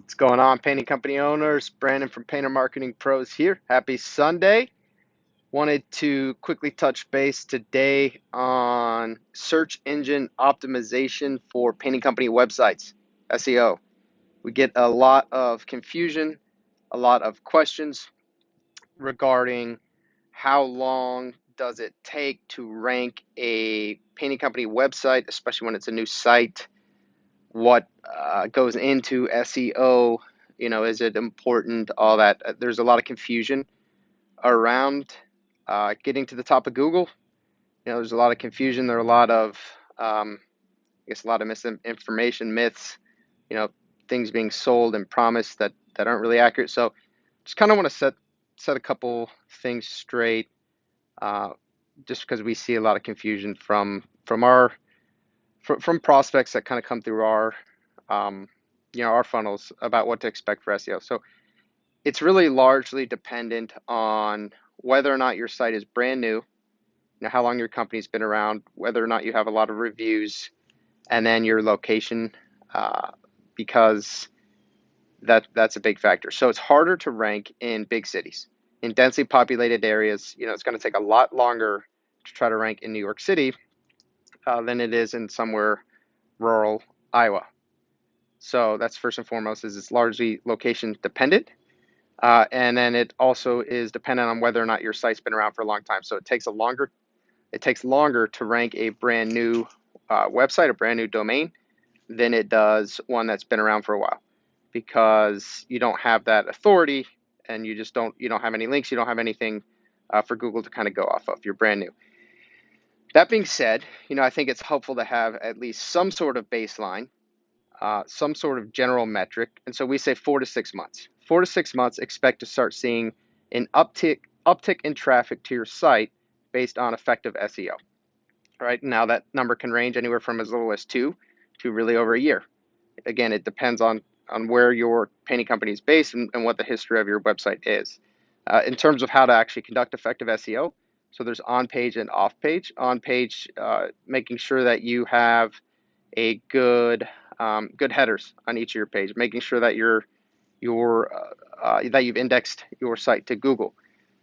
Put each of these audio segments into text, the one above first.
What's going on, painting company owners? Brandon from Painter Marketing Pros here. Happy Sunday. Wanted to quickly touch base today on search engine optimization for painting company websites, SEO. We get a lot of confusion, a lot of questions regarding how long does it take to rank a painting company website, especially when it's a new site. What goes into SEO, is it important, all that. There's a lot of confusion around getting to the top of Google. There's a lot of confusion. There are a lot of, a lot of misinformation, myths, you know, things being sold and promised that aren't really accurate. So just kind of want to set a couple things straight, uh, just because we see a lot of confusion from prospects that kind of come through um, our funnels about what to expect for SEO. So it's really largely dependent on whether or not your site is brand new, how long your company's been around, whether or not you have a lot of reviews, and then your location, because that's a big factor. So it's harder to rank in big cities. In densely populated areas, it's going to take a lot longer to try to rank in New York City than it is in somewhere rural Iowa. So that's first and foremost, is it's largely location dependent. And then it also is dependent on whether or not your site's been around for a long time. So it takes longer to rank a brand new website, a brand new domain, than it does one that's been around for a while, because you don't have that authority, and you don't have any links, you don't have anything for Google to kind of go off of. You're brand new. That being said, I think it's helpful to have at least some sort of baseline, some sort of general metric. And so we say 4 to 6 months. 4 to 6 months, expect to start seeing an uptick in traffic to your site based on effective SEO. Right now, that number can range anywhere from as little as 2 to really over a year. Again, it depends on where your painting company is based and what the history of your website is. In terms of how to actually conduct effective SEO, so there's on page and off page. On page, making sure that you have a good headers on each of your page, making sure that that you've indexed your site to Google,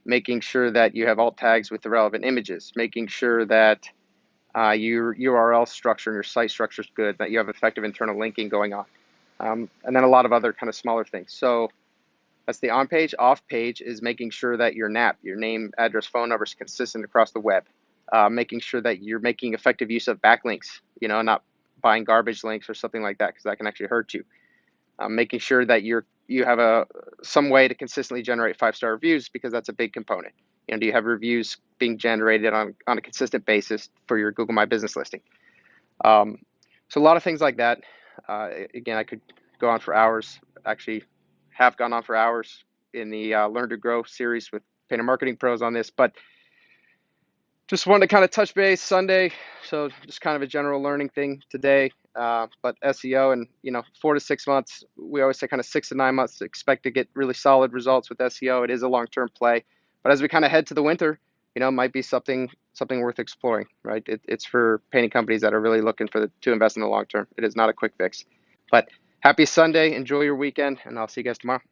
making sure that you have alt tags with the relevant images, making sure that your URL structure and your site structure is good, that you have effective internal linking going on, and then a lot of other kind of smaller things. So that's the on page. Off page is making sure that your NAP, your name, address, phone number, is consistent across the web. Making sure that you're making effective use of backlinks, not buying garbage links or something like that, because that can actually hurt you. Making sure that you have some way to consistently generate 5-star reviews, because that's a big component. Do you have reviews being generated on a consistent basis for your Google My Business listing? So a lot of things like that. Again, I could go on for hours. Actually, have gone on for hours in the Learn to Grow series with Painter Marketing Pros on this, but just wanted to kind of touch base Sunday. So just kind of a general learning thing today. But SEO, and 4 to 6 months, we always say kind of 6 to 9 months to expect to get really solid results with SEO. It is a long-term play, but as we kind of head to the winter, it might be something worth exploring, right? It's for painting companies that are really looking to invest in the long term. It is not a quick fix. But happy Sunday, enjoy your weekend, and I'll see you guys tomorrow.